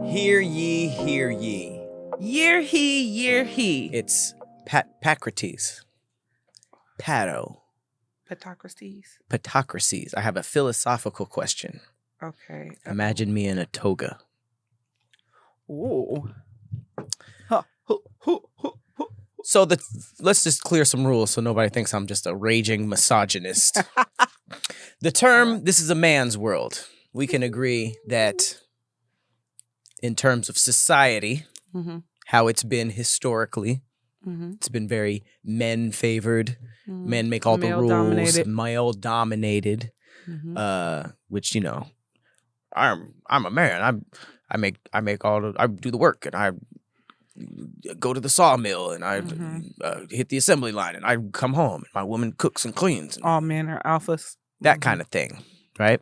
Hear ye, hear ye. Year he, year he. It's Pacrates. Pato. Patocrates. Patocracies. I have a philosophical question. Okay. Imagine me in a toga. Ooh. So let's just clear some rules so nobody thinks I'm just a raging misogynist. The term, this is a man's world. We can agree that in terms of society, how it's been historically, it's been very men-favored. Men make all the rules. Male-dominated. Which, you know, I'm a man. I do the work, and I go to the sawmill, and I hit the assembly line, and I come home, and my woman cooks and cleans. And all men are alphas. that kind of thing, right?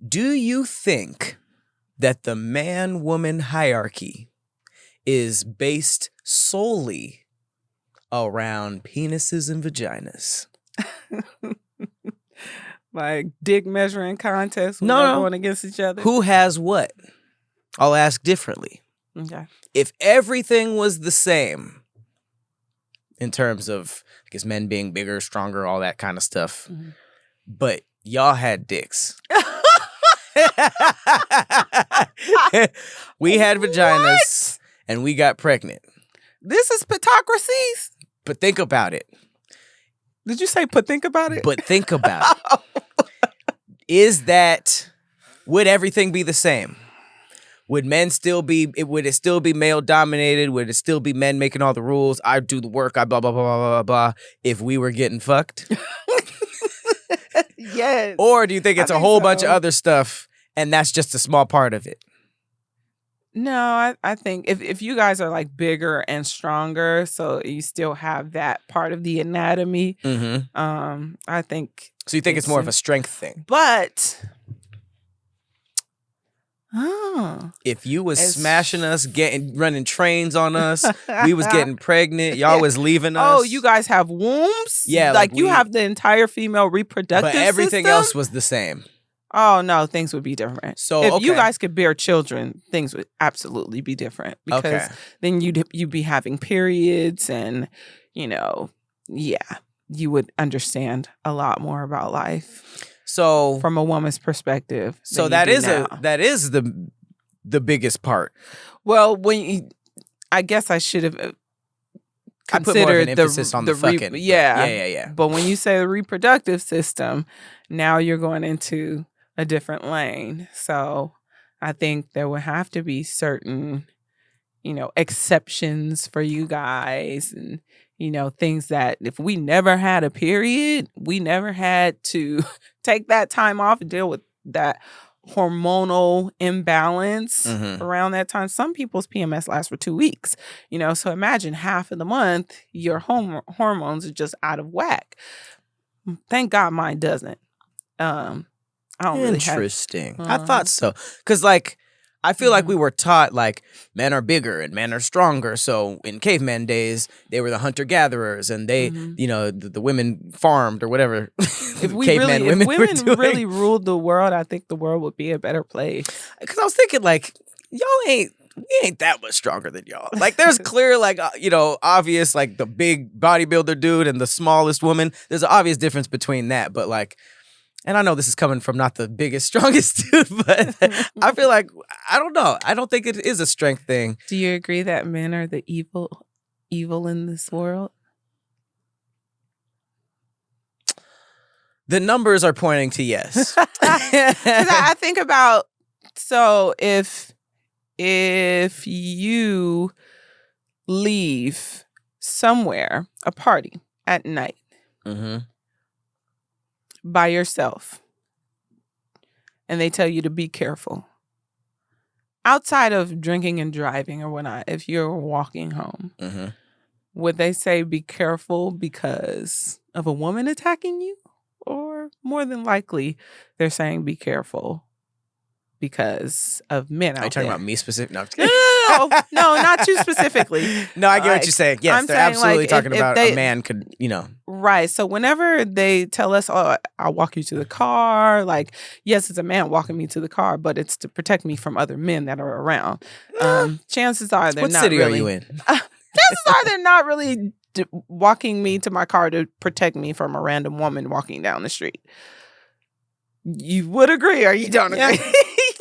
Do you think that the man-woman hierarchy is based solely around penises and vaginas? Like dick measuring contests? No. Going against each other? Who has what? I'll ask differently. Okay. If everything was the same in terms of, I guess, men being bigger, stronger, all that kind of stuff, but y'all had dicks. We had vaginas and we got pregnant. This is patocracies? But think about it. Did you say think about it? But think about it. Would everything be the same? Would would it still be male dominated? Would it still be men making all the rules? I do the work, I blah, blah, blah, blah, blah, blah, if we were getting fucked? Yes. Or do you think it's a whole bunch of other stuff and that's just a small part of it? No, I think if you guys are like bigger and stronger, so you still have that part of the anatomy, I think. So you think it's more of a strength thing? But if you was smashing us, running trains on us, we was getting pregnant, y'all was leaving us. Oh, you guys have wombs? Yeah. Like you have the entire female reproductive system? But everything else was the same. Oh, no, things would be different. So if you guys could bear children, things would absolutely be different. Because then you'd be having periods and, you would understand a lot more about life. So from a woman's perspective. So that is the biggest part. Well, I guess I should have considered an emphasis on the fucking. Yeah. But when you say the reproductive system, now you're going into a different lane. So I think there would have to be certain, exceptions for you guys and, things that if we never had a period, we never had to take that time off and deal with that hormonal imbalance around that time. Some people's PMS lasts for 2 weeks, so imagine half of the month your hormones are just out of whack. Thank God mine doesn't. I don't Interesting. I thought so. Because, I feel like we were taught, men are bigger and men are stronger. So, in caveman days, they were the hunter-gatherers and they, the women farmed or whatever. If women really ruled the world, I think the world would be a better place. Because I was thinking, we ain't that much stronger than y'all. There's clear, obvious, the big bodybuilder dude and the smallest woman. There's an obvious difference between that. But, and I know this is coming from not the biggest, strongest dude, but I feel like, I don't know. I don't think it is a strength thing. Do you agree that men are the evil in this world? The numbers are pointing to yes. I think about, so if you leave somewhere, a party at night, by yourself, and they tell you to be careful. Outside of drinking and driving or whatnot, if you're walking home, would they say be careful because of a woman attacking you? Or more than likely, they're saying be careful because of men out Are you talking there. about me specific? No, No, not you specifically. No, I get what Like, you're saying. Yes, I'm they're saying, absolutely like, talking if about they- a man could, Right. So whenever they tell us, "Oh, I'll walk you to the car," like, yes, it's a man walking me to the car, but it's to protect me from other men that are around. Chances are they're what not city really. are you in? Chances are they're not really walking me to my car to protect me from a random woman walking down the street. You would agree, or you don't Yeah. agree?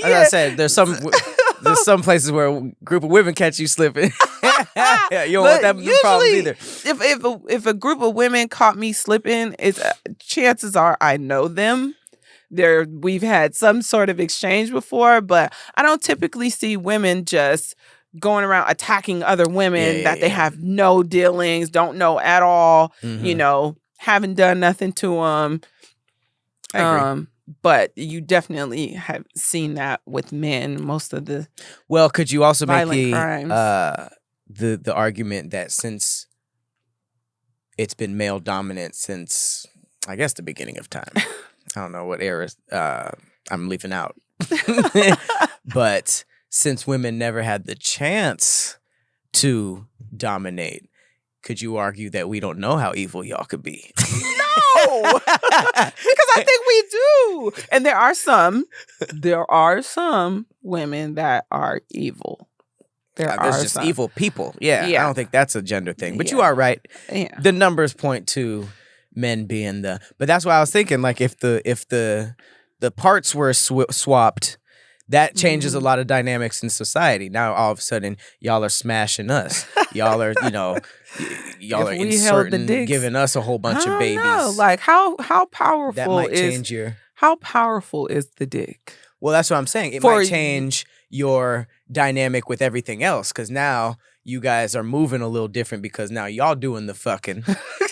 As I said, there's some places where a group of women catch you slipping. Yeah, you don't want But that problem either. If a group of women caught me slipping, chances are I know them. We've had some sort of exchange before, but I don't typically see women just going around attacking other women that they have no dealings, don't know at all, Mhm. Haven't done nothing to them. I agree. But you definitely have seen that with men. Most of the Well, could you also make violent crimes. the argument that since it's been male dominant since, I guess, the beginning of time. I don't know what era I'm leaving out. But since women never had the chance to dominate, could you argue that we don't know how evil y'all could be? No, because I think we do, and there are some women that are evil. There's just evil people. Yeah, I don't think that's a gender thing. But you Yeah. are right. Yeah. The numbers point to men being but that's why I was thinking, like, if the parts were swapped, that changes a lot of dynamics in society. Now all of a sudden y'all are smashing us. Y'all are, y'all are If we held the inserting, dicks, giving us a whole bunch of babies. know. Like how powerful That might change your. how powerful is the dick? Well, that's what I'm saying. It might change your dynamic with everything else, because now you guys are moving a little different because now y'all doing the fucking,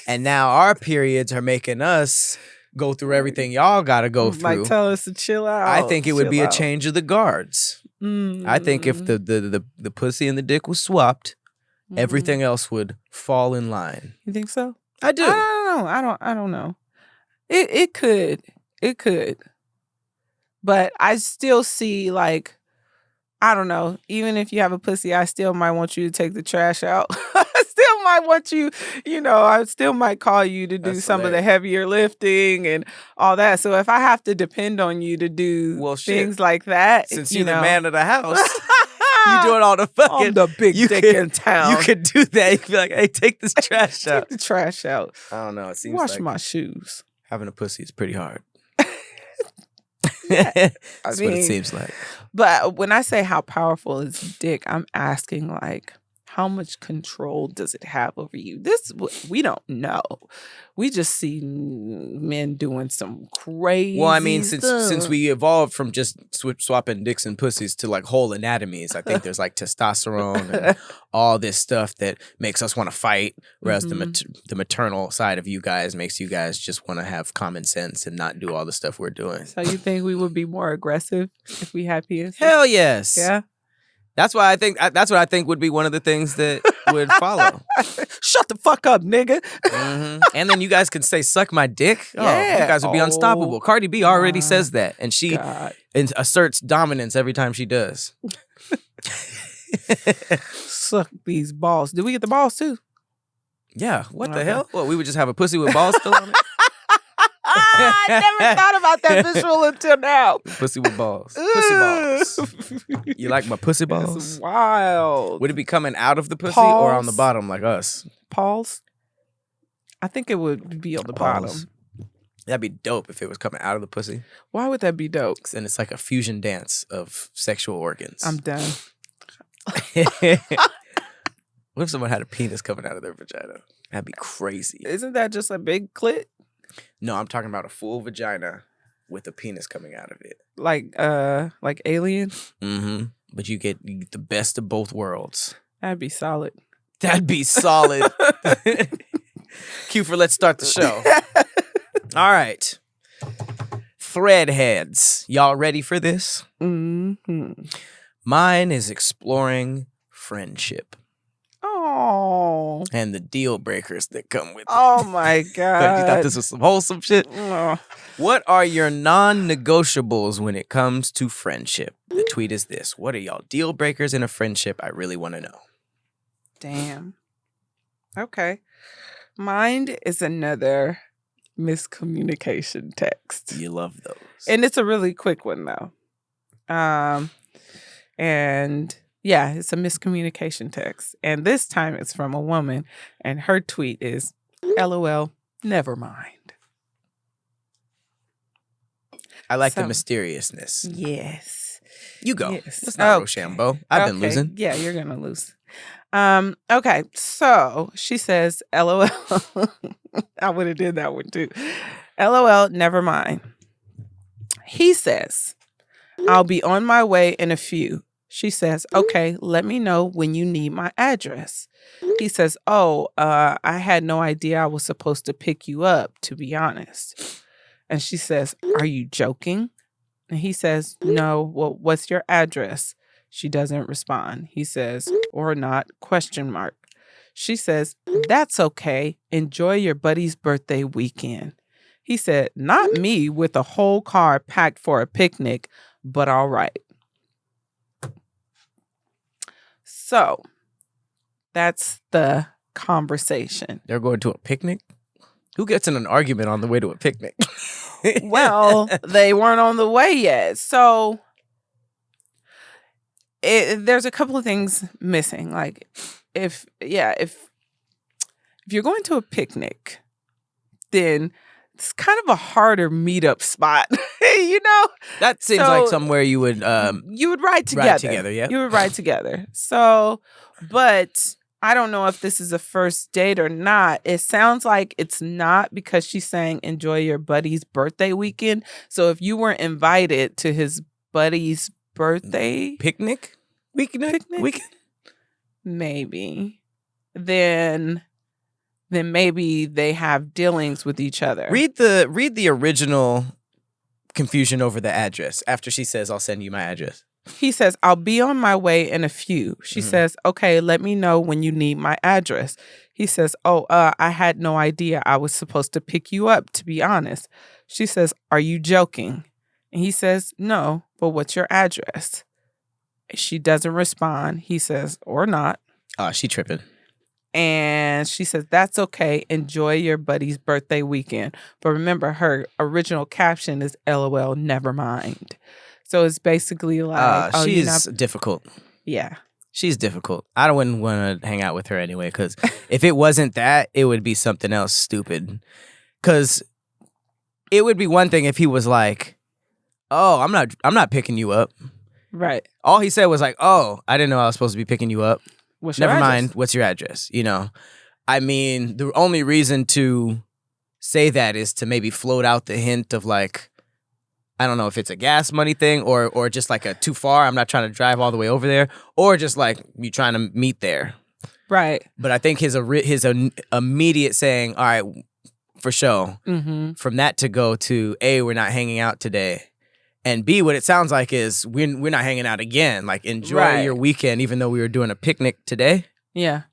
and now our periods are making us go through everything y'all got to go through. Like, tell us to chill out. I think it would be chill a out. change of the guards. I think if the pussy and the dick was swapped, everything else would fall in line. You think so? I do. I don't know. I don't know. It could. But I still see, like, I don't know. Even if you have a pussy, I still might want you to take the trash out. I still might want you, I still might call you to do some of the heavier lifting and all that. So if I have to depend on you to do things like that, since you're the man of the house, you doing all the fucking. I'm the big dick in town. You could do that. You could be like, hey, take this trash out. Take the trash out. I don't know. It seems Wash like my shoes. having a pussy is pretty hard. Yeah, That's what it seems like. But when I say how powerful is dick, I'm asking, like, how much control does it have over you? We don't know. We just see men doing some crazy. Well, I mean, stuff. since we evolved from just swapping dicks and pussies to like whole anatomies, I think there's like testosterone and all this stuff that makes us want to fight, whereas the maternal side of you guys makes you guys just want to have common sense and not do all the stuff we're doing. So you think we would be more aggressive if we had penises? Hell yes. Yeah. That's what I think would be one of the things that would follow. Shut the fuck up, nigga. And then you guys can say, suck my dick. Oh, Yeah. you guys would be unstoppable. Cardi B already says that. And she asserts dominance every time she does. Suck these balls. Did we get the balls too? Yeah. What the hell? Well, we would just have a pussy with balls still on it? I never thought about that visual until now. Pussy with balls. Pussy balls. You like my pussy balls? It's wild. Would it be coming out of the pussy or on the bottom like us? Paws? I think it would be on the bottom. That'd be dope if it was coming out of the pussy. Why would that be dope? And it's like a fusion dance of sexual organs. I'm done. What if someone had a penis coming out of their vagina? That'd be crazy. Isn't that just a big clit? No, I'm talking about a full vagina with a penis coming out of it. Like Alien? Mm-hmm. But you get the best of both worlds. That'd be solid. That'd be solid. Cue for let's start the show. All right. Threadheads. Y'all ready for this? Mine is exploring friendship. Oh. no. And the deal breakers that come with it. Oh my You God. thought this was some wholesome shit? Ugh. What are your non-negotiables when it comes to friendship? The tweet is this. What are y'all deal breakers in a friendship? I really want to know. Damn. Okay. Mine is another miscommunication text. You love those. And it's a really quick one though. And yeah, it's a miscommunication text. And this time it's from a woman and her tweet is LOL, never mind. I like the mysteriousness. Yes. You go. Yes. It's not Rochambeau. I've been losing. Yeah, you're going to lose. Okay, so she says, LOL. I would have did that one too. LOL, never mind. He says, I'll be on my way in a few. She says, okay, let me know when you need my address. He says, I had no idea I was supposed to pick you up, to be honest. And she says, are you joking? And he says, no, well, what's your address? She doesn't respond. He says, or not, question mark. She says, that's okay. Enjoy your buddy's birthday weekend. He said, not me with a whole car packed for a picnic, but all right. So that's the conversation. They're going to a picnic? Who gets in an argument on the way to a picnic? Well, they weren't on the way yet. So there's a couple of things missing. Like if you're going to a picnic, then it's kind of a harder meetup spot, you know? That seems like somewhere you would ride together. Ride together, yeah. You would ride together. So, but I don't know if this is a first date or not. It sounds like it's not because she's saying enjoy your buddy's birthday weekend. So if you weren't invited to his buddy's birthday picnic? Weekend? Maybe. Then maybe they have dealings with each other. Read the original confusion over the address after she says, I'll send you my address. He says, I'll be on my way in a few. She says, okay, let me know when you need my address. He says, I had no idea I was supposed to pick you up, to be honest. She says, are you joking? And he says, no, but what's your address? She doesn't respond. He says, or not. She tripping. And she says, that's okay. Enjoy your buddy's birthday weekend. But remember, her original caption is LOL, never mind. So it's basically like, she's difficult. Yeah. She's difficult. I wouldn't want to hang out with her anyway, because if it wasn't that, it would be something else stupid. Because it would be one thing if he was like, oh, I'm not picking you up. Right. All he said was like, oh, I didn't know I was supposed to be picking you up. Never mind, what's your address? You know, I mean, the only reason to say that is to maybe float out the hint of like, I don't know if it's a gas money thing or just like a too far. I'm not trying to drive all the way over there, or just like you trying to meet there. Right. But I think his immediate saying, all right, for sure, from that to go to A, we're not hanging out today. And B, what it sounds like is we're not hanging out again. Like, enjoy your weekend, even though we were doing a picnic today. Yeah.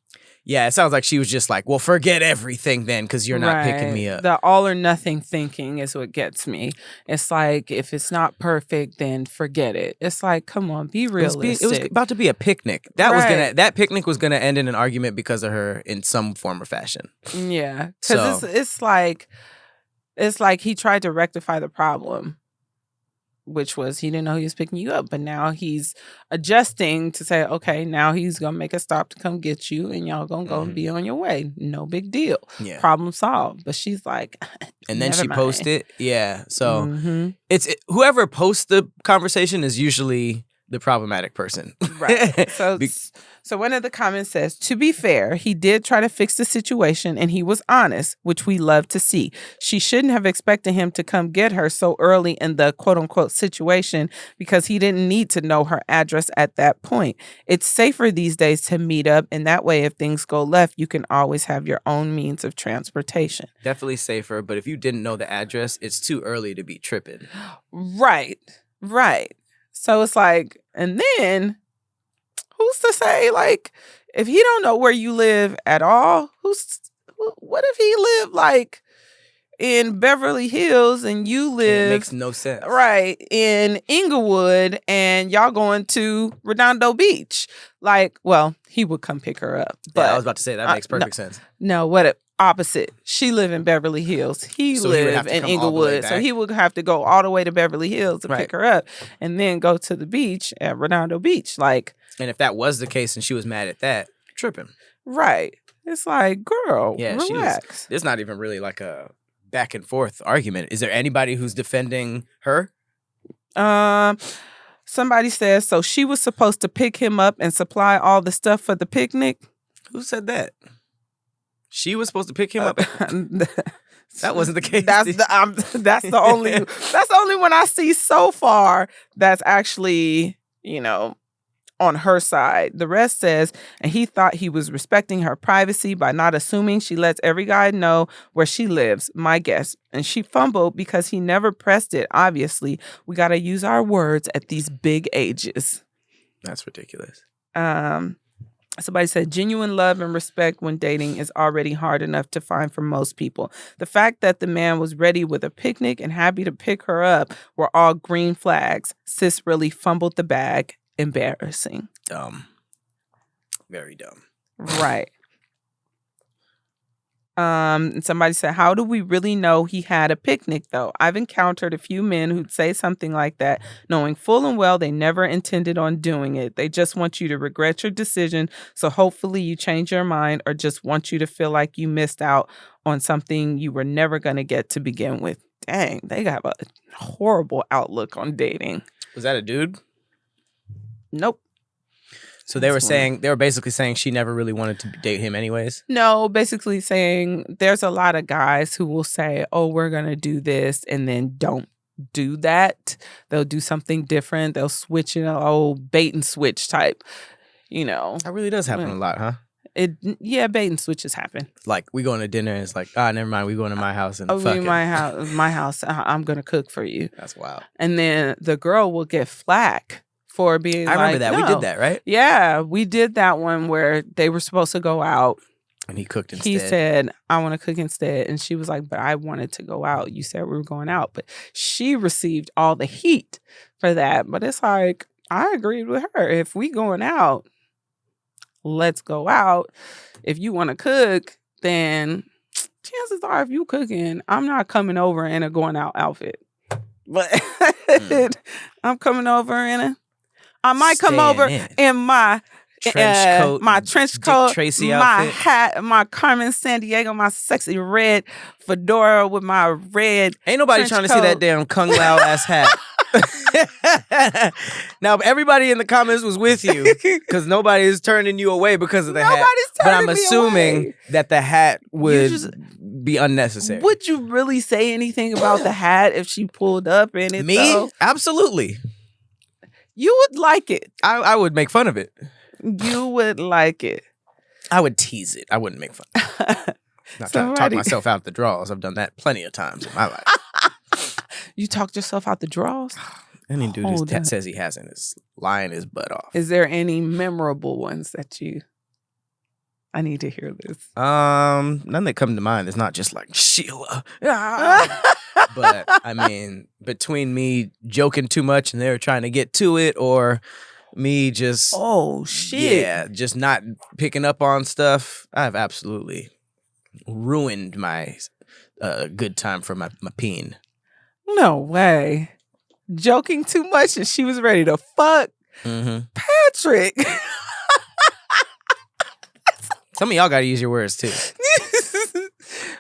Yeah, it sounds like she was just like, well, forget everything then because you're not picking me up. The all or nothing thinking is what gets me. It's like, if it's not perfect, then forget it. It's like, come on, be realistic. It was about to be a picnic. That picnic was gonna end in an argument because of her in some form or fashion. Yeah, because it's like he tried to rectify the problem, which was he didn't know he was picking you up. But now he's adjusting to say, okay, now he's going to make a stop to come get you and y'all going to go and be on your way. No big deal. Yeah. Problem solved. But she's like, and then she posted. Yeah. So it's whoever posts the conversation is usually the problematic person. Right. So one of the comments says, to be fair, he did try to fix the situation and he was honest, which we love to see. She shouldn't have expected him to come get her so early in the quote unquote situation because he didn't need to know her address at that point. It's safer these days to meet up, and that way if things go left, you can always have your own means of transportation. Definitely safer, but if you didn't know the address, it's too early to be tripping. Right. So it's like, and then who's to say, like, if he don't know where you live at all, what if he lived like in Beverly Hills and you live It makes no sense. right in Inglewood and y'all going to Redondo Beach? Like, well, he would come pick her up. But Yeah, I was about to say that makes perfect sense. No, opposite. She live in Beverly Hills. He live in Inglewood. So he would have to go all the way to Beverly Hills to pick her up and then go to the beach at Redondo Beach. Like, and if that was the case and she was mad at that, tripping. Right. It's like, girl, relax. There's not even really like a back and forth argument. Is there anybody who's defending her? Somebody says, so she was supposed to pick him up and supply all the stuff for the picnic. Who said that? She was supposed to pick him up. That wasn't the case. That's the only one I see so far that's actually, on her side. The rest says, and he thought he was respecting her privacy by not assuming she lets every guy know where she lives, my guess. And she fumbled because he never pressed it. Obviously, we got to use our words at these big ages. That's ridiculous. Somebody said genuine love and respect when dating is already hard enough to find for most people. The fact that the man was ready with a picnic and happy to pick her up were all green flags. Sis really fumbled the bag. Embarrassing. Dumb. Very dumb. Right. Somebody said, how do we really know he had a picnic, though? I've encountered a few men who'd say something like that, knowing full and well they never intended on doing it. They just want you to regret your decision, so hopefully you change your mind, or just want you to feel like you missed out on something you were never going to get to begin with. Dang, they got a horrible outlook on dating. Was that a dude? Nope. So they were basically saying she never really wanted to date him anyways? No, basically saying there's a lot of guys who will say, oh, we're going to do this, and then don't do that. They'll do something different. They'll switch in an old bait and switch type, That really does happen a lot, huh? Bait and switches happen. Like, we going to dinner and it's like, never mind, we going to my house and fuck it. My house, I'm going to cook for you. That's wild. And then the girl will get flack for being I remember that. No. We did that, right? Yeah, we did that one where they were supposed to go out. And he cooked instead. He said, I want to cook instead. And she was like, but I wanted to go out. You said we were going out. But she received all the heat for that. But it's like, I agreed with her. If we going out, let's go out. If you want to cook, then chances are if you cooking, I'm not coming over in a going out outfit. But I'm coming over I might come over in my trench coat, my trench coat, Tracy my outfit. hat, my Carmen Sandiego, my sexy red fedora with my red. Ain't nobody trying to see that damn Kung Lao ass hat. Now, everybody in the comments was with you because nobody is turning you away because of the hat. But I'm assuming that the hat would be unnecessary. Would you really say anything about the hat if she pulled up in it? Me? Though? Absolutely. You would like it. I would make fun of it. You would like it. I would tease it. I wouldn't make fun. Not trying to talk myself out the draws. I've done that plenty of times in my life. You talked yourself out the draws? Any dude who says he hasn't is lying his butt off. Is there any memorable ones that I need to hear this. None that come to mind. It's not just like Sheila. But I mean, between me joking too much and they were trying to get to it, or me just just not picking up on stuff, I've absolutely ruined my good time for my peen. No way. Joking too much and she was ready to fuck Patrick. Some of y'all got to use your words too.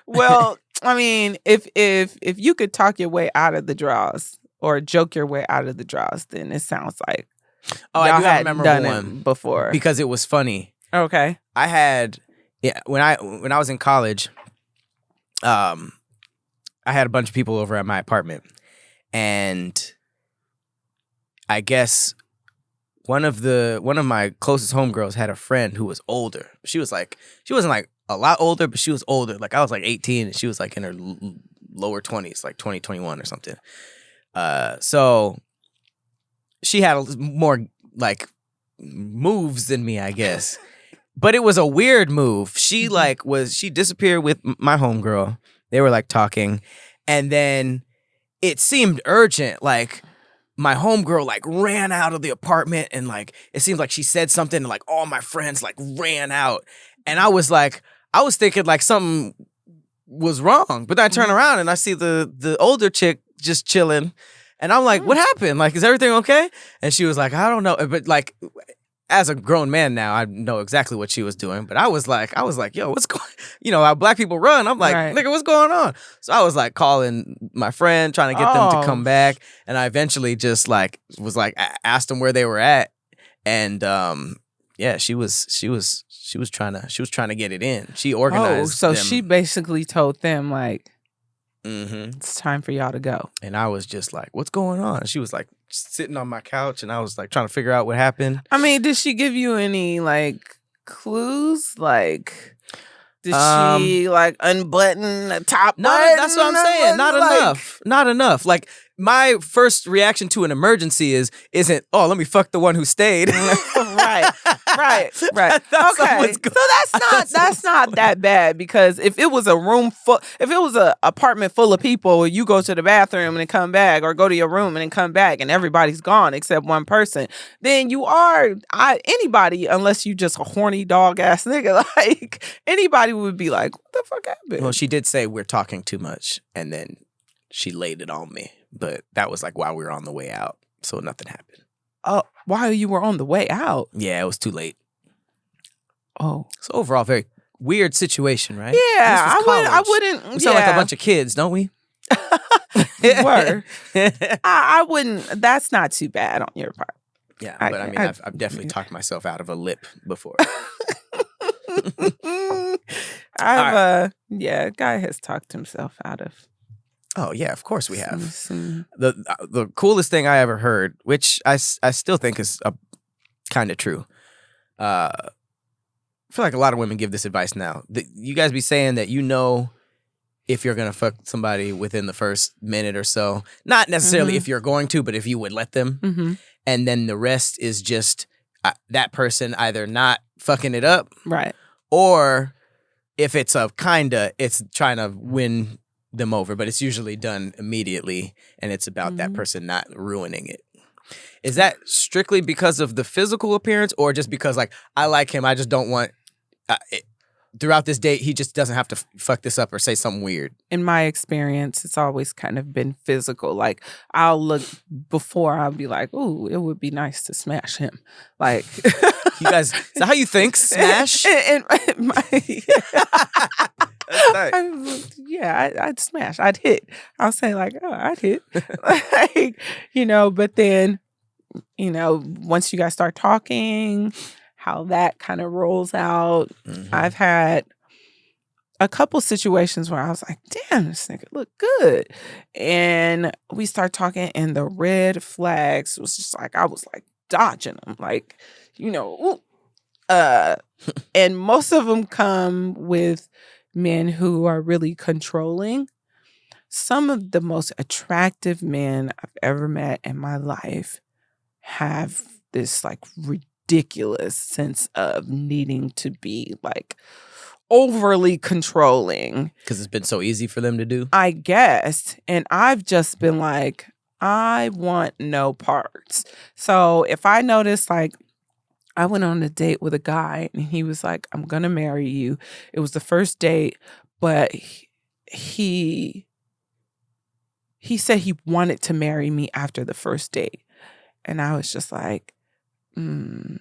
Well, I mean, if you could talk your way out of the draws or joke your way out of the draws, then it sounds like I do have a memorable one before because it was funny. Okay, I had when I was in college, I had a bunch of people over at my apartment, and I guess one of my closest homegirls had a friend who was older. She wasn't like a lot older, but she was older. Like I was like 18 and she was like in her lower 20s, like 20, 21 or something. So she had more like moves than me, I guess. But it was a weird move. She Mhm. she disappeared with my homegirl. They were like talking, and then it seemed urgent. Like my homegirl like ran out of the apartment, and like it seemed like she said something, and like all my friends like ran out, and I was thinking like something was wrong, but then I turn Mhm. around and I see the older chick just chilling, and I'm like, what happened? Like, is everything okay? And she was like, I don't know, but like. As a grown man now, I know exactly what she was doing, but I was like, yo, what's going? How black people run. I'm like, Right. nigga, what's going on? So I was like calling my friend, trying to get them to come Oh. back, and I eventually just like was like asked them where they were at, and yeah, she was trying to get it in. She Oh, organized so them. she basically told them like, Mm-hmm. it's time for y'all to go. And I was just like, what's going on? She was like sitting on my couch, and I was like trying to figure out what happened. I mean, did she give you any like clues? Like, did she like unbutton the top No, button? that's what I'm saying. Not enough. Not enough. Like my first reaction to an emergency isn't, oh, let me fuck the one who stayed. right. Okay. Someone's So that's not that bad, because if it was a apartment full of people, you go to the bathroom and then come back, or go to your room and then come back, and everybody's gone except one person, then anybody, unless you just a horny dog ass nigga, like anybody would be like, what the fuck happened? Well, she did say we're talking too much, and then she laid it on me. But that was like while we were on the way out, so nothing happened. Oh, while you were on the way out? Yeah, it was too late. Oh. So overall, very weird situation, right? Yeah, This was I college. wouldn't. We sound like a bunch of kids, don't we? Were. I wouldn't. That's not too bad on your part. Yeah, but I mean, I've definitely talked myself out of a lip before. Yeah, guy has talked himself out of. Oh yeah, of course we have. some- The coolest thing I ever heard, which I still think is kind of true. I feel like a lot of women give this advice now. You guys be saying that if you're gonna fuck somebody within the first minute or so, not necessarily if you're going to, but if you would let them, Mhm. and then the rest is just that person either not fucking it up, Right. or if it's it's trying to win them over, but it's usually done immediately, and it's about that person not ruining it. Is that strictly because of the physical appearance, or just because like I like him, I just don't want throughout this date he just doesn't have to fuck this up or say something weird? In my experience, it's always kind of been physical. Like I'll look before I'll be like, "Ooh, it would be nice to smash him." Like You guys, is that how you think? Smash? That's nice. I'd smash. I'd hit. I'll say like, oh, I'd hit. Like, but then, once you guys start talking, how that kind of rolls out. Mhm. I've had a couple situations where I was like, damn, this nigga look good. And we start talking, and the red flags was just like, I was like dodging them. Like, ooh. And most of them come with men who are really controlling. Some of the most attractive men I've ever met in my life have this like ridiculous sense of needing to be like overly controlling. Because it's been so easy for them to do. I guess. And I've just been like, I want no parts. So if I notice, like, I went on a date with a guy and he was like, I'm going to marry you. It was the first date, but he said he wanted to marry me after the first date. And I was just like, Ay.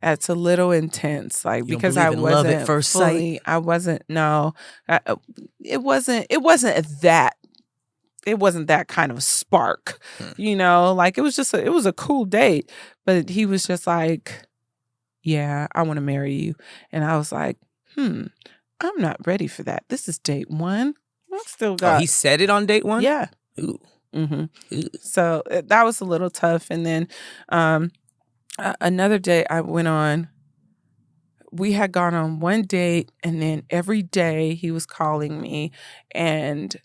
that's a little intense. Like, You don't because I believe in love wasn't at first fully, sight? I wasn't, no, it wasn't that kind of spark, like it was just, it was a cool date, but he was just like, yeah, I want to marry you. And I was like, I'm not ready for that. This is date one. I still got. Oh, he said it on date one? Yeah. Ooh. Mm-hmm. Ooh. So that was a little tough. And then another date I went on, we had gone on one date, and then every day he was calling me, and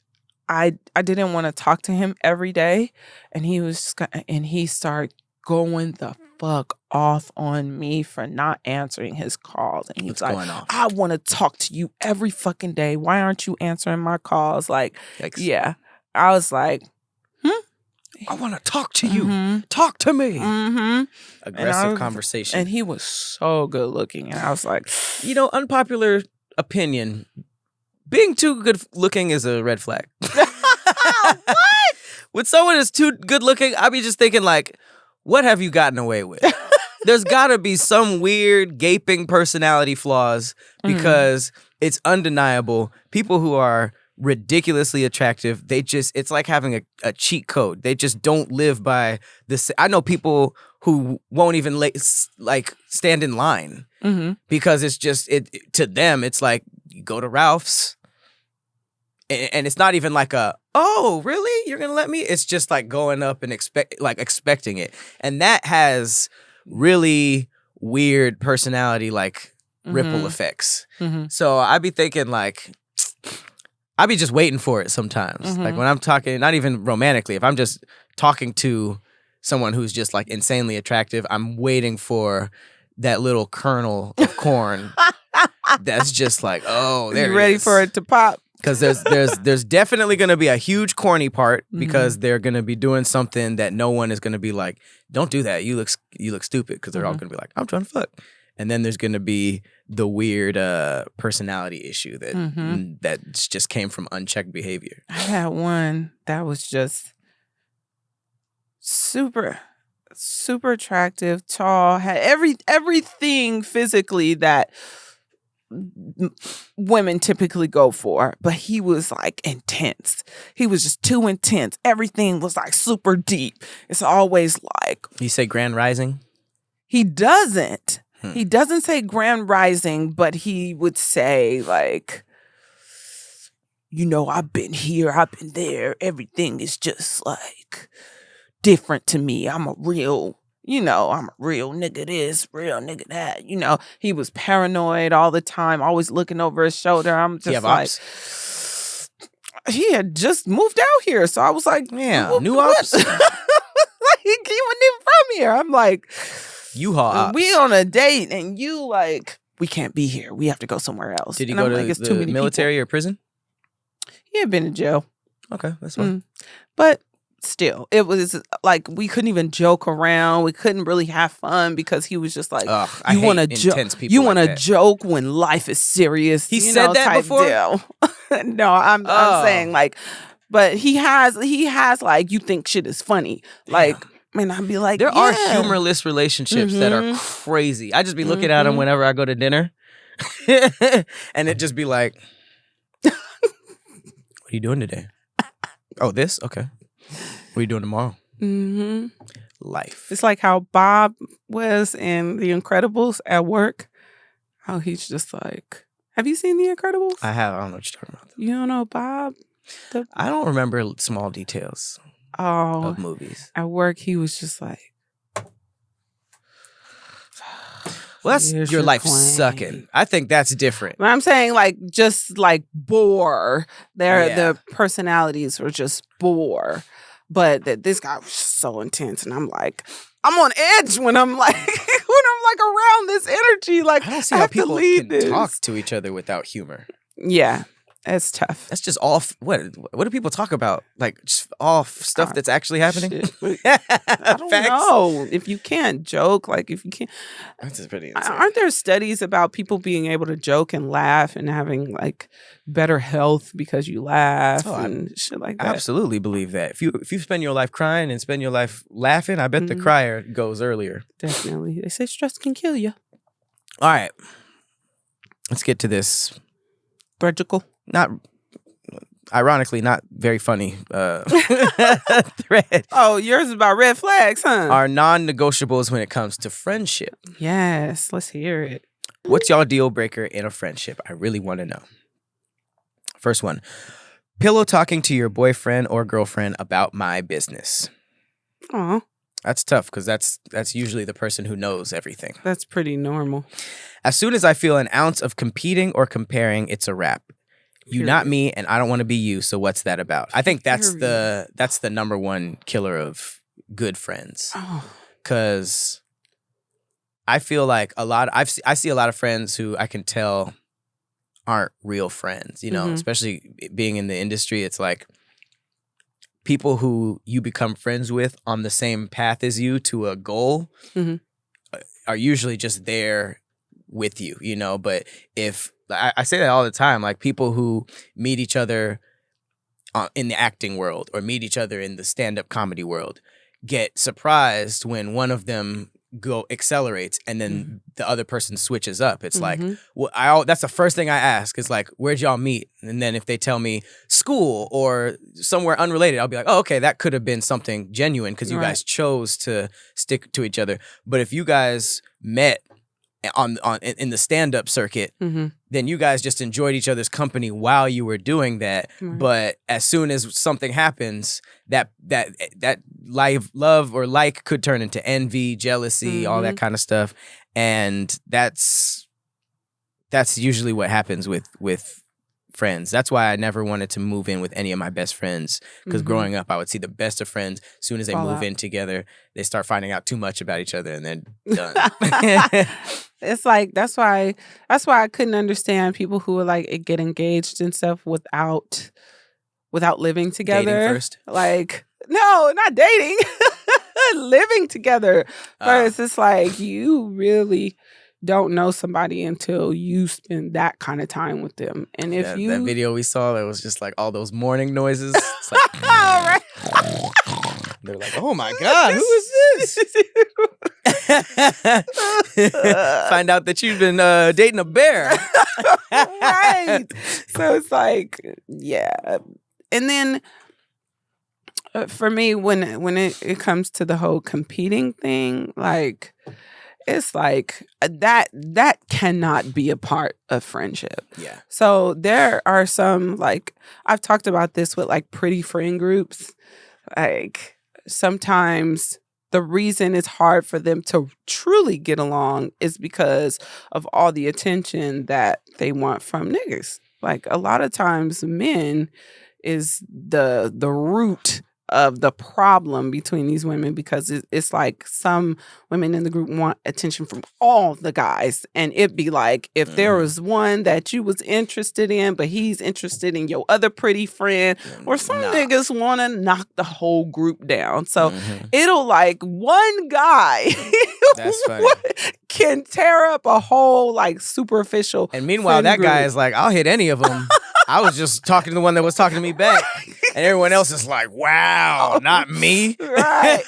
I didn't want to talk to him every day, and he started going the fuck off on me for not answering his calls. And he was What's like, going on? I want to talk to you every fucking day. Why aren't you answering my calls? Like, Yikes. yeah. I was like, I want to talk to you. Mm-hmm. Talk to me. Mm-hmm. Aggressive conversation. And he was so good looking. And I was like, you know, unpopular opinion. Being too good looking is a red flag. what? When someone is too good looking, I be just thinking like, what have you gotten away with? There's got to be some weird gaping personality flaws because it's undeniable. People who are ridiculously attractive, it's like having a cheat code. They just don't live by this. I know people who won't even stand in line because it's just to them. It's like you go to Ralph's and it's not even like oh really, you're gonna let me? It's just like going up and expecting it, and that has really weird personality ripple effects. So I be thinking like, I be just waiting for it sometimes. Like when I'm talking, not even romantically, if I'm just talking to someone who's just like insanely attractive, I'm waiting for that little kernel of corn that's just like, oh, there you ready is. for it to pop? Because there's definitely going to be a huge corny part because they're going to be doing something that no one is going to be like, don't do that. You look stupid, because they're all going to be like, I'm trying to fuck. And then there's going to be the weird personality issue that just came from unchecked behavior. I had one that was just super, super attractive, tall, had everything physically that women typically go for, but he was like intense. He was just too intense. Everything was like super deep. It's always like, You say Grand Rising? he doesn't. He doesn't say Grand Rising, but he would say like, I've been here, I've been there. Everything is just like different to me. I'm a real nigga this, real nigga that. He was paranoid all the time, always looking over his shoulder. I'm just like, ops? He had just moved out here. So I was like, yeah, new ops? Like, he wasn't even from here. I'm like, U-Haul ops. We on a date and you like, we can't be here. We have to go somewhere else. Did he go to the military or prison? He had been in jail. Okay, that's fine. But still, it was like we couldn't even joke around. We couldn't really have fun because he was just like, you want to joke when life is serious. He said that before? Deal. No, I'm saying like, but he has like, you think shit is funny. Like, man, I'd be like, there are humorless relationships that are crazy. I just be looking at him whenever I go to dinner, and it just be like, what are you doing today? Oh, this? Okay. What are you doing tomorrow? Life. It's like how Bob was in The Incredibles at work. How he's just like, have you seen The Incredibles? I have. I don't know what you're talking about. You don't know Bob? I don't remember small details of movies. At work, he was just like, well, that's your life sucking. I think that's different. But I'm saying like, just like bore. The personalities were just bore. But this guy was so intense, and I'm like, I'm on edge when I'm like around this energy. Like, I don't see how people can talk to each other without humor. Yeah, it's tough. That's just all. What do people talk about? Like just all stuff that's actually happening. I don't know if you can't joke. Like if you can't, that's just pretty insane. Aren't there studies about people being able to joke and laugh and having like better health because you laugh and shit like that? I absolutely believe that. If you spend your life crying and spend your life laughing, I bet the crier goes earlier. Definitely, they say stress can kill you. All right, let's get to this. Tragical. Not ironically, not very funny thread. Oh, yours is about red flags, huh? Our non-negotiables when it comes to friendship. Yes, let's hear it. What's y'all deal breaker in a friendship? I really want to know. First one, pillow talking to your boyfriend or girlfriend about my business. Aw. That's tough because that's usually the person who knows everything. That's pretty normal. As soon as I feel an ounce of competing or comparing, it's a wrap. You not me, and I don't want to be you. So what's that about? I think that's the number one killer of good friends. Oh, because I feel like I see a lot of friends who I can tell aren't real friends, you know, especially being in the industry. It's like people who you become friends with on the same path as you to a goal are usually just there with you, you know. But if I say that all the time, like people who meet each other in the acting world or meet each other in the stand-up comedy world get surprised when one of them accelerates and then the other person switches up. It's like, well, that's the first thing I ask is like, where'd y'all meet? And then if they tell me school or somewhere unrelated, I'll be like, oh, okay, that could have been something genuine because you guys chose to stick to each other. But if you guys met in the stand-up circuit, then you guys just enjoyed each other's company while you were doing that. But as soon as something happens, that love or like could turn into envy, jealousy, all that kind of stuff. And that's usually what happens with friends. That's why I never wanted to move in with any of my best friends, because growing up I would see the best of friends, as soon as they move in together, they start finding out too much about each other and then done. It's like that's why I couldn't understand people who would like get engaged and stuff without living together. Dating first? Like, no, not dating. Living together first. It's like you really don't know somebody until you spend that kind of time with them. And if that video we saw, that was just like all those morning noises. It's like, they're like, oh my God, who is this? Find out that you've been dating a bear. Right. So it's like, yeah. And then for me, when it comes to the whole competing thing, like, it's like that cannot be a part of friendship. Yeah. So there are some, like, I've talked about this with like pretty friend groups. Like sometimes the reason it's hard for them to truly get along is because of all the attention that they want from niggas. Like a lot of times men is the root of the problem between these women, because it's like some women in the group want attention from all the guys, and it'd be like if there was one that you was interested in but he's interested in your other pretty friend, or some niggas want to knock the whole group down, so it'll like one guy that's funny can tear up a whole like superficial, and meanwhile that group. guy is like, I'll hit any of them. I was just talking to the one that was talking to me back. And everyone else is like, wow, not me. Right.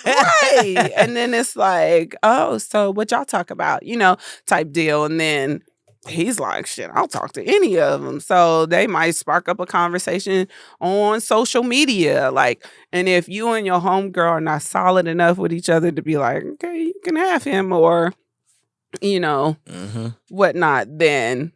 And then it's like, oh, so what y'all talk about? You know, type deal. And then he's like, shit, I'll talk to any of them. So they might spark up a conversation on social media. Like, and if you and your homegirl are not solid enough with each other to be like, okay, you can have him, or, you know, whatnot, then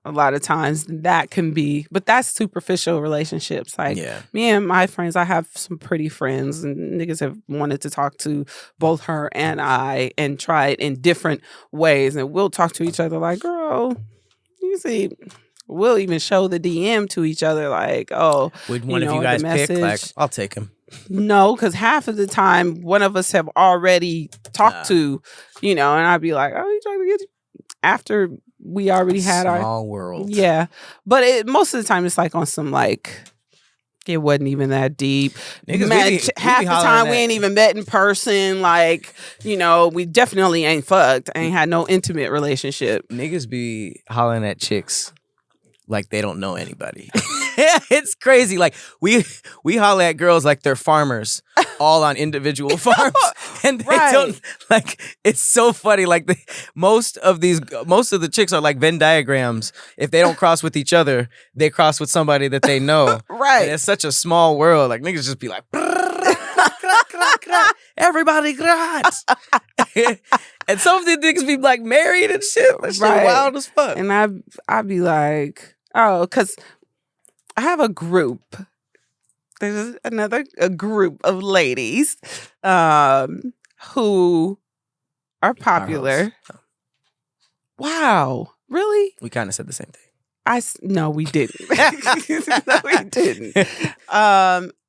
a lot of times that can be, but that's superficial relationships. Like me and my friends, I have some pretty friends, and niggas have wanted to talk to both her and I and try it in different ways. And we'll talk to each other like, girl, you see, we'll even show the DM to each other like, oh, would one of you guys pick? Like, I'll take him. No, because half of the time one of us have already talked to, you know, and I'd be like, oh, you trying to get after we already had our small world. Yeah. But most of the time it's like on some like, it wasn't even that deep. Half the time we ain't even met in person. Like, you know, we definitely ain't fucked. Ain't had no intimate relationship. Niggas be hollering at chicks like they don't know anybody. It's crazy. Like we holler at girls like they're farmers, all on individual farms, and they don't, like, it's so funny. Like most of the chicks are like Venn diagrams. If they don't cross with each other, they cross with somebody that they know. Right. And it's such a small world. Like niggas just be like, everybody grats. And some of the niggas be like married and shit. That shit wild as fuck. And I'd be like, oh, because I have a group. There's a group of ladies who are popular. Wow. Really? We kind of said the same thing. No, we didn't. No, we didn't.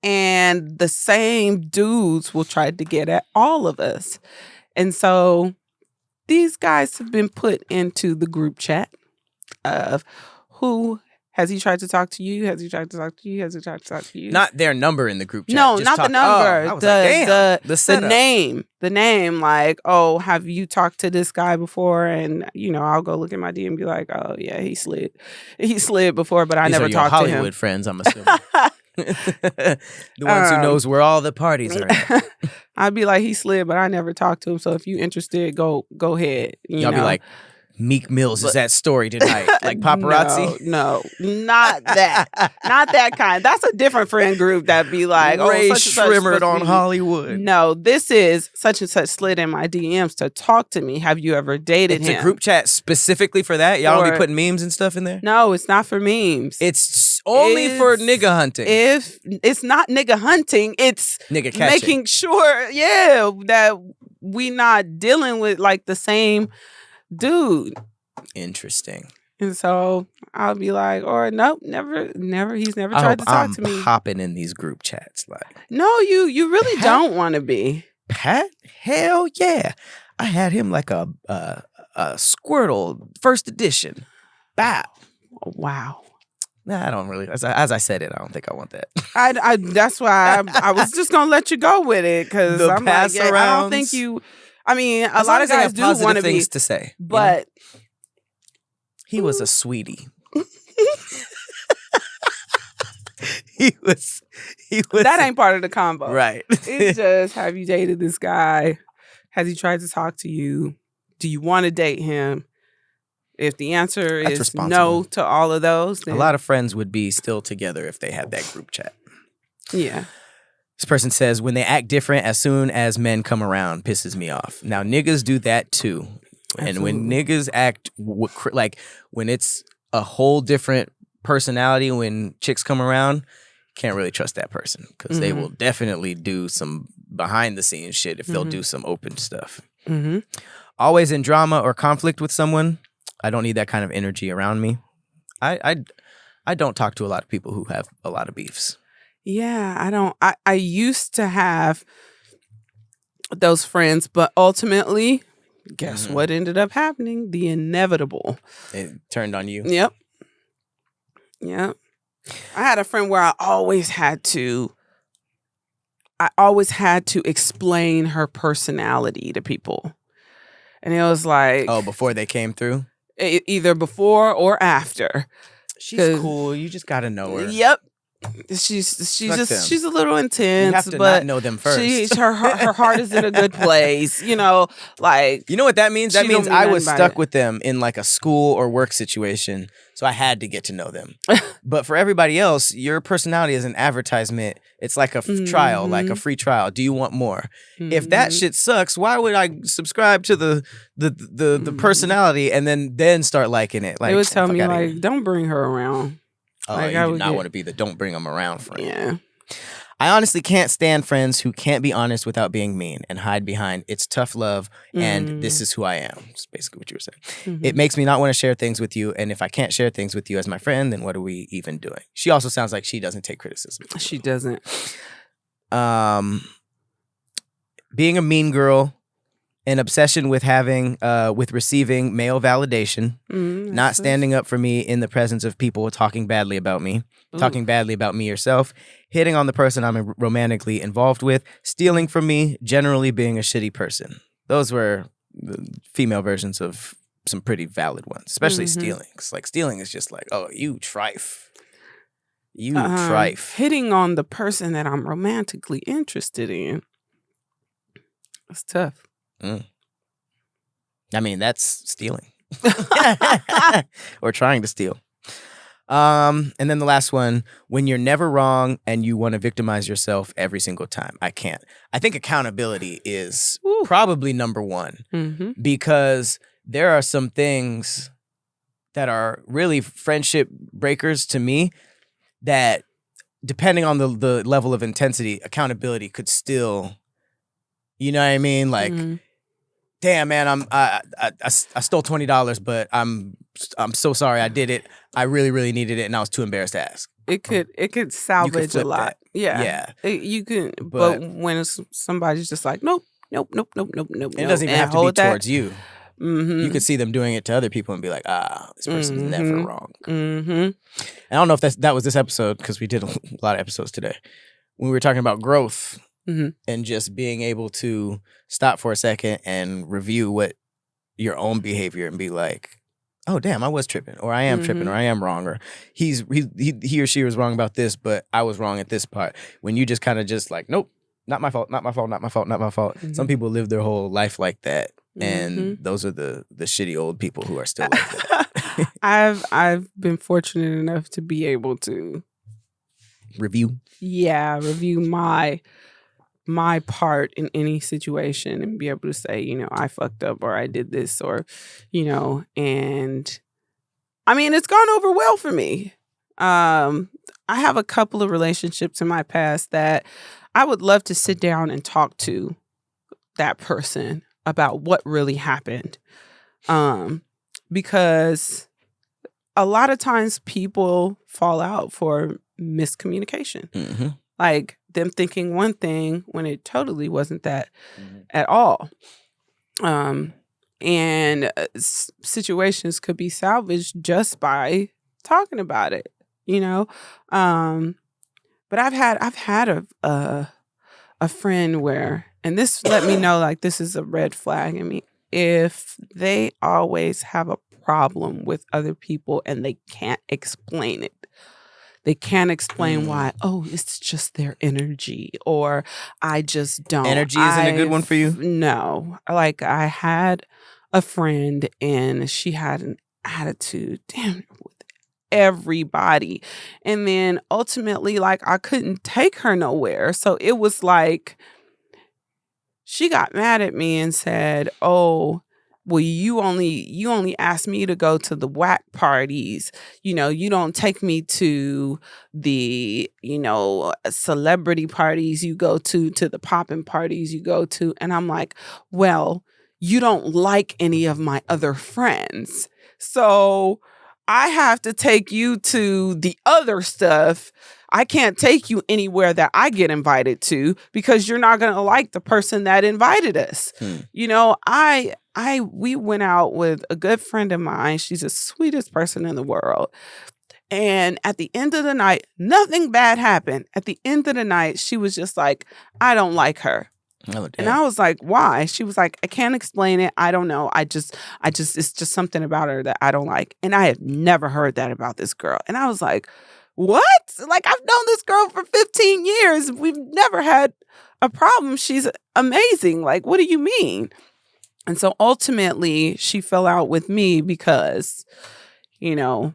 And the same dudes will try to get at all of us. And so these guys have been put into the group chat of who has he tried to talk to you? Has he tried to talk to you? Has he tried to talk to you? Not their number in the group chat. No, just not the talk- number. Oh, I was like, damn, the the setup. name. The name, like, oh, have you talked to this guy before? And, I'll go look at my DM and be like, oh, yeah, he slid. He slid before, but I These never are your talked to him. Hollywood friends, I'm assuming. The ones who knows where all the parties are at. I'd be like, he slid, but I never talked to him. So if you interested, go ahead. Y'all be like, Meek Mills is that story tonight. Like paparazzi? No, not that. Not that kind. That's a different friend group that be like, Ray such and such Shrimmered supposed to on be- Hollywood. No, this is such and such slid in my DMs to talk to me. Have you ever dated It's him? a group chat specifically for that? Y'all don't Or- be putting memes and stuff in there? No, it's not for memes. It's only for It's- nigga hunting. If it's not nigga hunting, it's Nigga catching. making sure, that we not dealing with like the same dude. Interesting. And so I'll be like, or nope, never. He's never tried to talk to me. I'm popping in these group chats. Like, No, you really Pat? don't want to be. Pat? Hell yeah. I had him like a Squirtle first edition. Bow. Wow. Nah, I don't really. As I said it, I don't think I want that. I that's why I was just gonna let you go with it because The I'm like, I don't pass-arounds. think you. I mean, a As lot long of as they guys have do positive want to be, things to say. you know? but He was a sweetie. He was. that ain't part of the combo. right. It's just, have you dated this guy? Has he tried to talk to you? Do you want to date him? If the answer That's is responsible. no to all of those, A then lot of friends would be still together if they had that group chat. yeah. This person says, when they act different as soon as men come around, pisses me off. Now, niggas do that too. And when niggas act, like when it's a whole different personality, when chicks come around, can't really trust that person because they will definitely do some behind the scenes shit if they'll do some open stuff. Mm-hmm. Always in drama or conflict with someone. I don't need that kind of energy around me. I don't talk to a lot of people who have a lot of beefs. Yeah, I don't. I used to have those friends, but ultimately, guess what ended up happening? The inevitable. It turned on you. Yep. I had a friend where I always had to explain her personality to people. And it was like, Oh, before they came through? either before or after. She's 'Cause- cool. You just got to know her. Yep. She's Fuck them. she's a little intense, You have to but not know them first. her heart is in a good place. Like, You know what that means? That She don't means mean I nothing was by stuck it. with them in like a school or work situation, so I had to get to know them. But for everybody else, your personality is an advertisement. It's like a trial, like a free trial. Do you want more? If that shit sucks, why would I subscribe to the personality and then start liking it? Like, they would tell fuck me outta like, here. don't bring her around. Oh, like, you I do would not get- want to be the don't bring them around friend. Yeah. I honestly can't stand friends who can't be honest without being mean and hide behind it's tough love and this is who I am. That's basically what you were saying. It makes me not want to share things with you, and if I can't share things with you as my friend, then what are we even doing? She also sounds like she doesn't take criticism. She doesn't. Being a mean girl, an obsession with receiving male validation, not standing up for me in the presence of people talking badly about me, talking badly about me yourself, hitting on the person I'm romantically involved with, stealing from me, generally being a shitty person. Those were the female versions of some pretty valid ones, especially stealing. 'Cause, like, stealing is just like, oh, you trife. You trife. Hitting on the person that I'm romantically interested in. It's tough. I mean, that's stealing. Or trying to steal. And then the last one, when you're never wrong and you want to victimize yourself every single time. I can't. I think accountability is probably number one because there are some things that are really friendship breakers to me that, depending on the level of intensity, accountability could still, you know what I mean? Like, damn, man, I stole $20, but I'm so sorry I did it. I really, really needed it, and I was too embarrassed to ask. It could salvage a flip lot. that. Yeah. Yeah. You can, but when somebody's just like, nope. It doesn't even have to be towards you. Mm-hmm. You could see them doing it to other people and be like, this person's never wrong. Mm-hmm. I don't know if that was this episode, because we did a lot of episodes today. When we were talking about growth and just being able to stop for a second and review what your own behavior and be like, oh, damn, I was tripping, or I am tripping, or I am wrong, or he or she was wrong about this, but I was wrong at this part. When you just kind of just like, nope, not my fault, not my fault, not my fault, not my fault. Some people live their whole life like that. And those are the shitty old people who are still like that. I've been fortunate enough to be able to review my part in any situation and be able to say, you know, I fucked up, or I did this, or, you know, and I mean, it's gone over well for me. I have a couple of relationships in my past that I would love to sit down and talk to that person about what really happened. Because a lot of times people fall out for miscommunication. Like them thinking one thing when it totally wasn't that at all. And situations could be salvaged just by talking about it, you know? But I've had a friend where, and this let me know, like, this is a red flag in me. If they always have a problem with other people and they can't explain it, they can't explain why, oh, it's just their energy, or I just don't. Energy isn't a good one for you? No. Like, I had a friend and she had an attitude, damn, with everybody. And then ultimately, like, I couldn't take her nowhere. So it was like, she got mad at me and said, oh, well, you only ask me to go to the whack parties. You know, you don't take me to the, you know, celebrity parties you go to the popping parties you go to. And I'm like, well, you don't like any of my other friends. So I have to take you to the other stuff. I can't take you anywhere that I get invited to because you're not going to like the person that invited us. You know, we went out with a good friend of mine. She's the sweetest person in the world. And at the end of the night, nothing bad happened. At the end of the night, she was just like, I don't like her. Oh, and I was like, why? She was like, I can't explain it. I don't know. I just, it's just something about her that I don't like. And I had never heard that about this girl. And I was like, what? Like, I've known this girl for 15 years. We've never had a problem. She's amazing. Like, what do you mean? And so ultimately she fell out with me because, you know,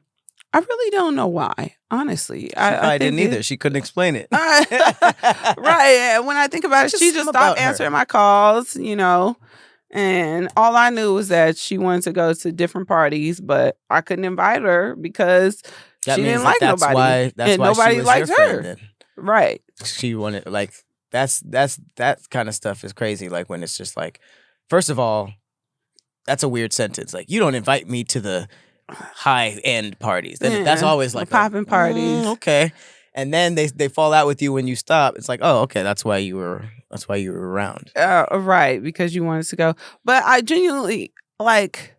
I really don't know why, honestly. I didn't either. She couldn't explain it. Right. When I think about it, she just stopped answering my calls, you know. And all I knew was that she wanted to go to different parties, but I couldn't invite her because she didn't like nobody. That's why nobody she was liked your her. friend then. Right. She wanted, like, that kind of stuff is crazy. Like, when it's just like, first of all, that's a weird sentence. Like, you don't invite me to the high-end parties. That's always like popping parties. Okay. And then they fall out with you when you stop. It's like, oh, okay, that's why you were around. Right, because you wanted to go. But I genuinely, like,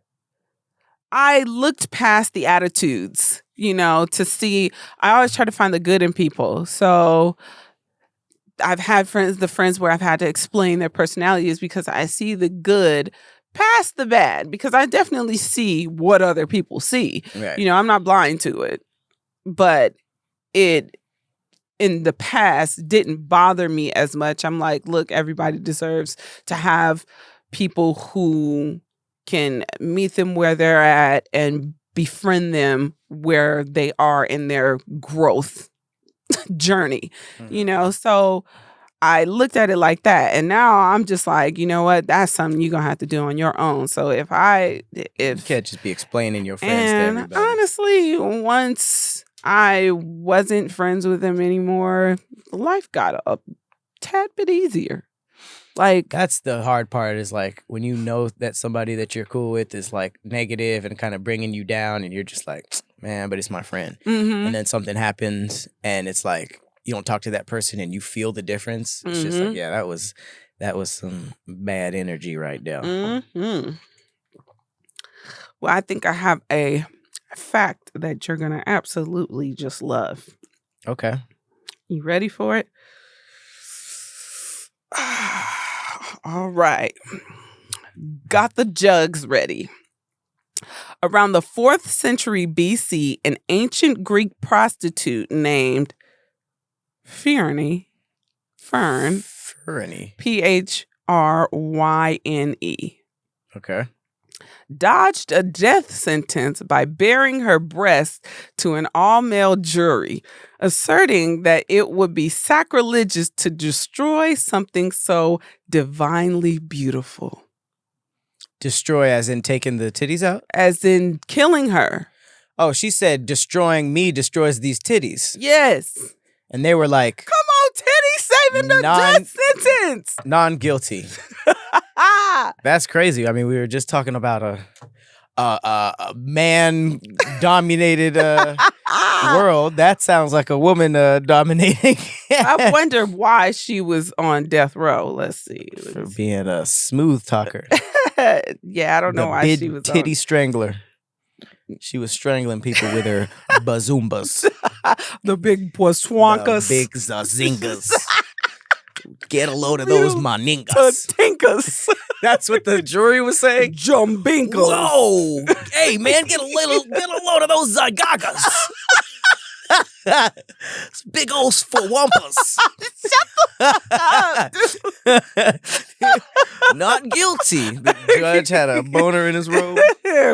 I looked past the attitudes, you know, to see. I always try to find the good in people. So I've had friends where I've had to explain their personalities because I see the good past the bad, because I definitely see what other people see. Right. You know, I'm not blind to it. But it, in the past, didn't bother me as much. I'm like, look, everybody deserves to have people who can meet them where they're at and befriend them where they are in their growth journey, you know? So I looked at it like that. And now I'm just like, you know what? That's something you're going to have to do on your own. So you can't just be explaining your friends to everybody. Honestly, once I wasn't friends with them anymore, life got a tad bit easier. Like, that's the hard part, is like when you know that somebody that you're cool with is like negative and kind of bringing you down, and you're just like, man, but it's my friend. And then something happens and it's like, you don't talk to that person and you feel the difference. It's just like, yeah, that was some bad energy right now. Well, I think I have a fact that you're going to absolutely just love. Okay. You ready for it? All right. Got the jugs ready. Around the 4th century BC, an ancient Greek prostitute named Phryne, Persephanii. Phryne, Okay. dodged a death sentence by baring her breast to an all-male jury, asserting that it would be sacrilegious to destroy something so divinely beautiful. Destroy as in taking the titties out? As in killing her. Oh, she said destroying me destroys these titties. Yes. And they were like, Come on, titty, saving the death sentence. non-guilty. That's crazy. I mean, we were just talking about a man-dominated world. That sounds like a woman dominating. I wonder why she was on death row. Let's see. For being a smooth talker. Yeah, I don't know why she was titty strangler. She was strangling people with her bazoombas. The big poiswankas. The big zazingas. Get a load of those maningas. Tatinkas. That's what the jury was saying? Jumbinkas. Whoa! Hey, man, get a load of those zygagas. Big old swampas. Not guilty. The judge had a boner in his robe.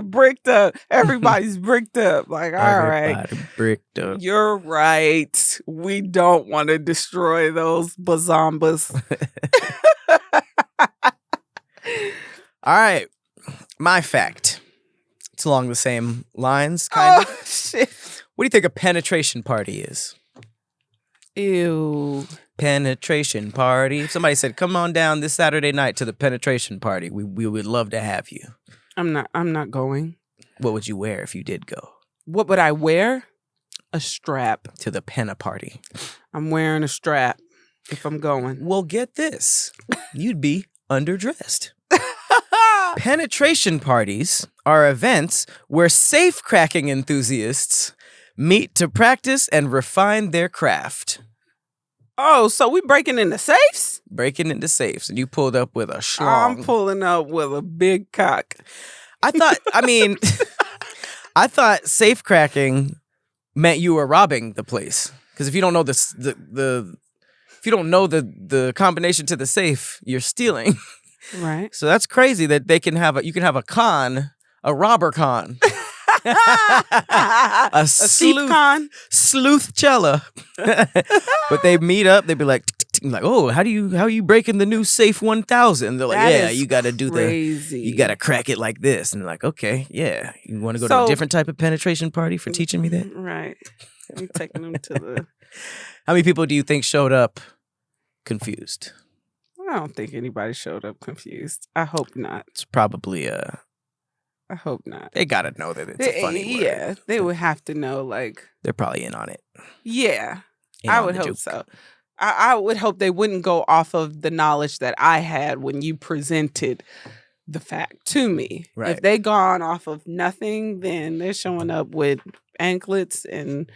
Bricked up. Everybody's bricked up. Like, all right. Everybody bricked up. You're right. We don't want to destroy those bazombas. All right. My fact. It's along the same lines, kind of. Shit. What do you think a penetration party is? Ew. Penetration party. If somebody said, come on down this Saturday night to the penetration party, we would love to have you. I'm not going. What would you wear if you did go? What would I wear? A strap. To the penna party. I'm wearing a strap if I'm going. Well, get this. You'd be underdressed. Penetration parties are events where safe-cracking enthusiasts meet to practice and refine their craft. Oh, so we breaking into safes? Breaking into safes, and you pulled up with a schlong. I'm pulling up with a big cock. I thought safe-cracking meant you were robbing the place. Because if you don't know if you don't know the combination to the safe, you're stealing. Right. So that's crazy that you can have a robber con. a thief con. Sleuthcella. But they meet up, they'd be like, oh, how are you breaking the new safe 1000? They're like, That you gotta do crazy. you gotta crack it like this. And they're like, okay, yeah. You wanna go to a different type of penetration party for teaching me that? Right. I'm taking them to the How many people do you think showed up confused? I don't think anybody showed up confused. I hope not. It's probably I hope not. they gotta know that it's a funny word. Yeah, they would have to know, like. They're probably in on it. Yeah, In I on would the hope joke. so. I would hope they wouldn't go off of the knowledge that I had when you presented the fact to me. Right. If they gone off of nothing, then they're showing up with anklets and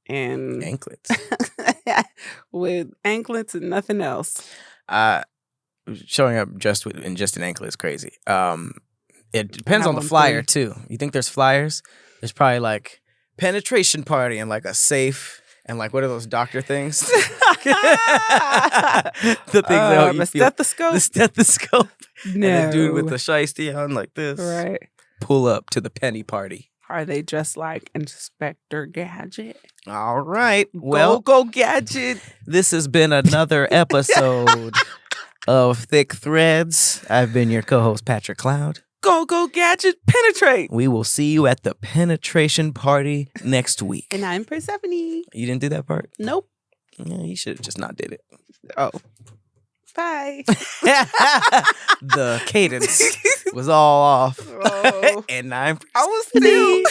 Anklets. with anklets and nothing else. Showing up just an anklet is crazy. It depends have on the one flyer too. too. You think there's flyers? There's probably like penetration party and like a safe and like what are those doctor things? The things that you a feel. stethoscope. The stethoscope. No. And the dude with the shiesty on like this. Right. Pull up to the penny party. Are they dressed like Inspector Gadget? All right. Well, go Gadget. this has been another episode of Thick Threads. I've been your co-host, Patrick Cloud. Go Gadget. Penetrate. We will see you at the penetration party next week. And I'm Persephanii. You didn't do that part? Nope. Yeah, you should have just not did it. Oh. Bye. The cadence was all off. Oh. And I'm I was still.